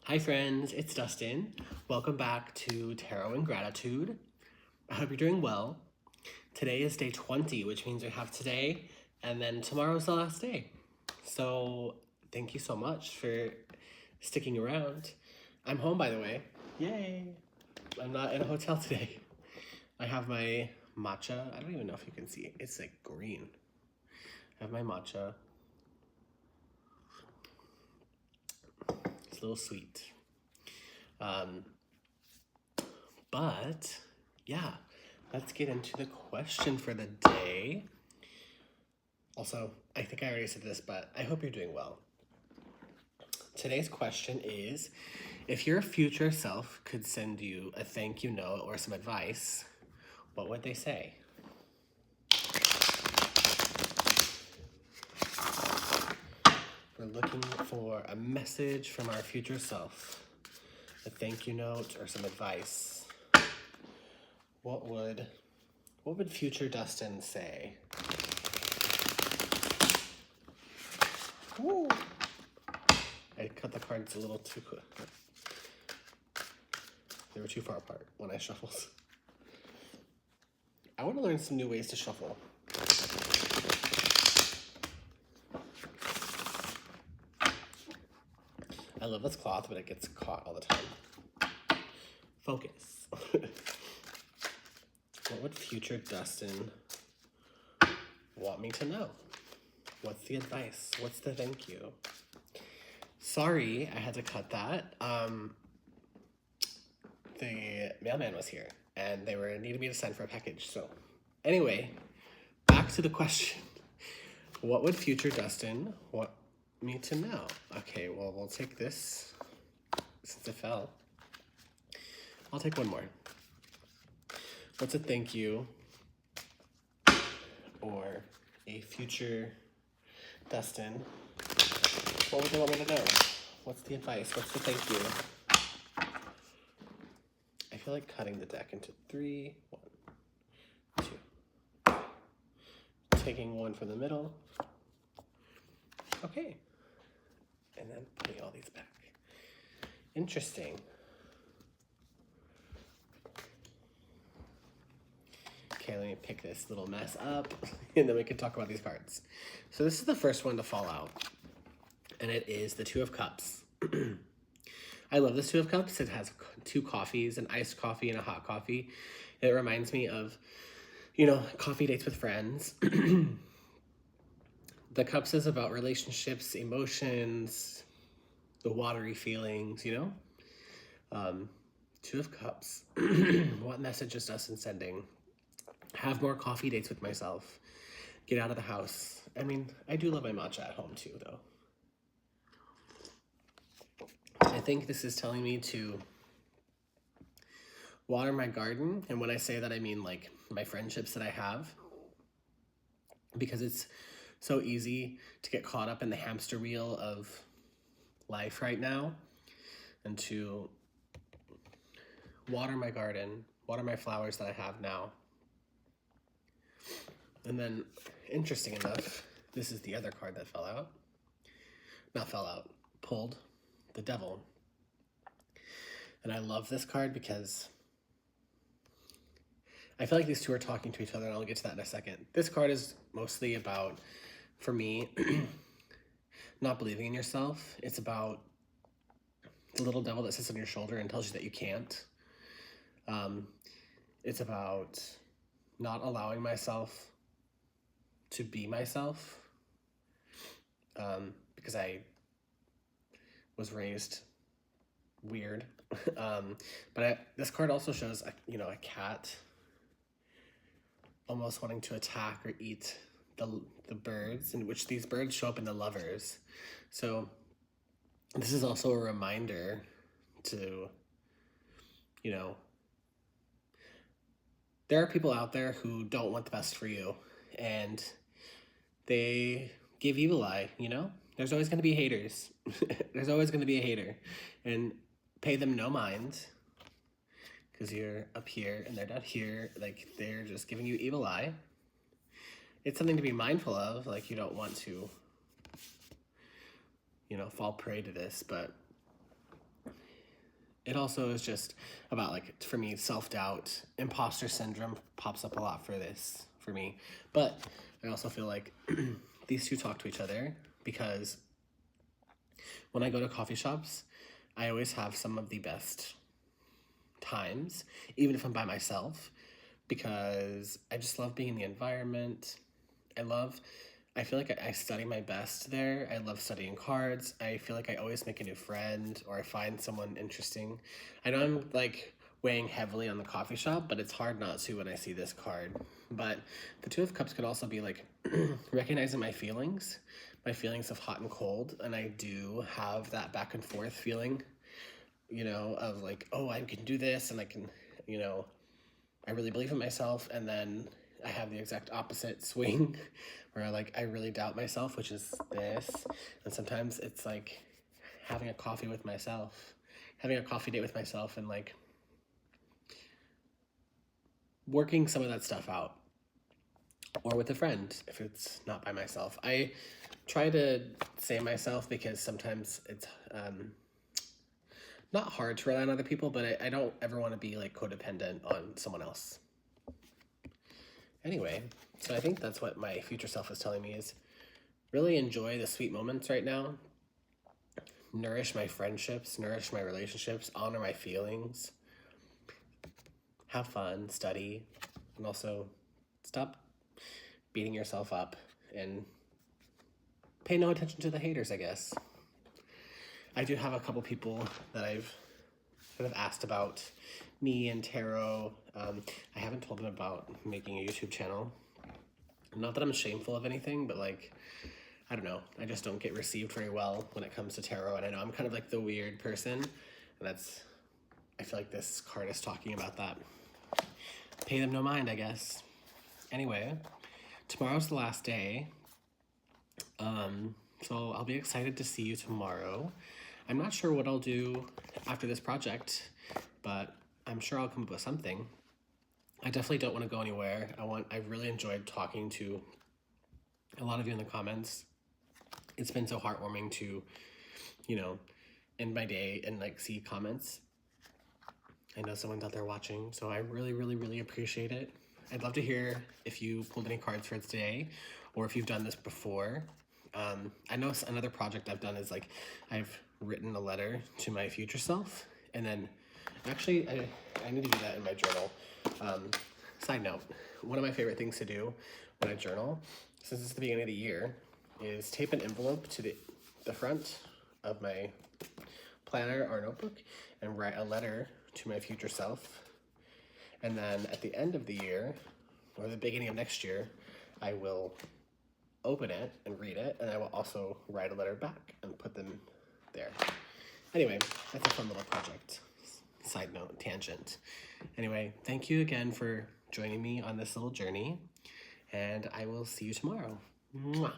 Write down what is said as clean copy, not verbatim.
Hi friends, it's Dustin. Welcome back to Tarot and Gratitude. I hope you're doing well. Today is day 20, which means we have today and then tomorrow's the last day. So thank you so much for sticking around. I'm home, by the way. Yay! I'm not in a hotel today. I have my matcha. I don't even know if you can see it. It's like green. I have my matcha. It's a little sweet. But yeah, let's get into the question for the day. Also, I think I already said this, but I hope you're doing well. Today's question is, if your future self could send you a thank you note or some advice, what would they say? We're looking for a message from our future self, a thank you note or some advice. What would future Dustin say? Woo! I cut the cards a little too quick. They were too far apart when I shuffled. I want to learn some new ways to shuffle. I love this cloth, but it gets caught all the time. Focus. What would future Dustin want me to know? What's the advice? What's the thank you? Sorry, I had to cut that. The mailman was here, and they were needing me to send for a package. So, anyway, back to the question. What would future Dustin want me to know? Okay, well, we'll take this since it fell. I'll take one more. What's a thank you or a future Dustin? What would they want me to know? What's the advice? What's the thank you? I feel like cutting the deck into 3, 1, 2. Taking one from the middle. Okay. And then putting all these back. Interesting. Okay, let me pick this little mess up, and then we can talk about these cards. So this is the first one to fall out, and it is the Two of Cups. I love this Two of Cups. It has 2 coffees, an iced coffee and a hot coffee. It reminds me of, coffee dates with friends. The Cups is about relationships, emotions, the watery feelings, Two of Cups. What message is Dustin sending? Have more coffee dates with myself. Get out of the house. I mean, I do love my matcha at home too, though. I think this is telling me to water my garden. And when I say that, I mean like my friendships that I have. Because it's so easy to get caught up in the hamster wheel of life right now. And to water my garden, water my flowers that I have now. And then, interesting enough, this is the other card that fell out. Not fell out, pulled. The Devil. And I love this card because I feel like these two are talking to each other, and I'll get to that in a second. This card is mostly about, for me, not believing in yourself. It's about the little devil that sits on your shoulder and tells you that you can't. It's about not allowing myself to be myself, because I was raised weird. But this card also shows a cat almost wanting to attack or eat the birds, in which these birds show up in the Lovers. So this is also a reminder to, there are people out there who don't want the best for you, and they give evil eye, There's always going to be haters. There's always going to be a hater. And pay them no mind, because you're up here and they're down here. Like, they're just giving you evil eye. It's something to be mindful of. Like, you don't want to, fall prey to this. But it also is just about, like, for me, self-doubt, imposter syndrome pops up a lot for me. But I also feel like these two talk to each other because when I go to coffee shops, I always have some of the best times, even if I'm by myself, because I just love being in the environment. I feel like I study my best there. I love studying cards. I feel like I always make a new friend or I find someone interesting. I know I'm like weighing heavily on the coffee shop, but it's hard not to when I see this card. But the Two of Cups could also be like recognizing my feelings of hot and cold. And I do have that back and forth feeling, of like, oh, I can do this and I can, I really believe in myself. And then I have the exact opposite swing where I really doubt myself, which is this. And sometimes it's like having a coffee date with myself and like working some of that stuff out, or with a friend if it's not by myself. I try to say myself because sometimes it's not hard to rely on other people, but I don't ever want to be like codependent on someone else. Anyway, so I think that's what my future self is telling me is really enjoy the sweet moments right now. Nourish my friendships, nourish my relationships, honor my feelings. Have fun, study, and also stop beating yourself up and pay no attention to the haters, I guess. I do have a couple people that I've kind of asked about me and tarot. I haven't told them about making a YouTube channel. Not that I'm shameful of anything, but like, I don't know. I just don't get received very well when it comes to tarot. And I know I'm kind of like the weird person. And I feel like this card is talking about that. Pay them no mind, I guess. Anyway, tomorrow's the last day. So I'll be excited to see you tomorrow. I'm not sure what I'll do after this project, but I'm sure I'll come up with something. I definitely don't want to go anywhere. I really enjoyed talking to a lot of you in the comments. It's been so heartwarming to, end my day and like see comments. I know someone's out there watching, so I really, really, really appreciate it. I'd love to hear if you pulled any cards for today or if you've done this before. I know another project I've done is like I've written a letter to my future self, and then actually I need to do that in my journal. Side note, one of my favorite things to do when I journal, since it's the beginning of the year, is tape an envelope to the front of my planner or notebook and write a letter to my future self. And then at the end of the year, or the beginning of next year, I will open it and read it, and I will also write a letter back and put them there. Anyway, that's a fun little project. Side note, tangent. Anyway, thank you again for joining me on this little journey, and I will see you tomorrow. Mwah.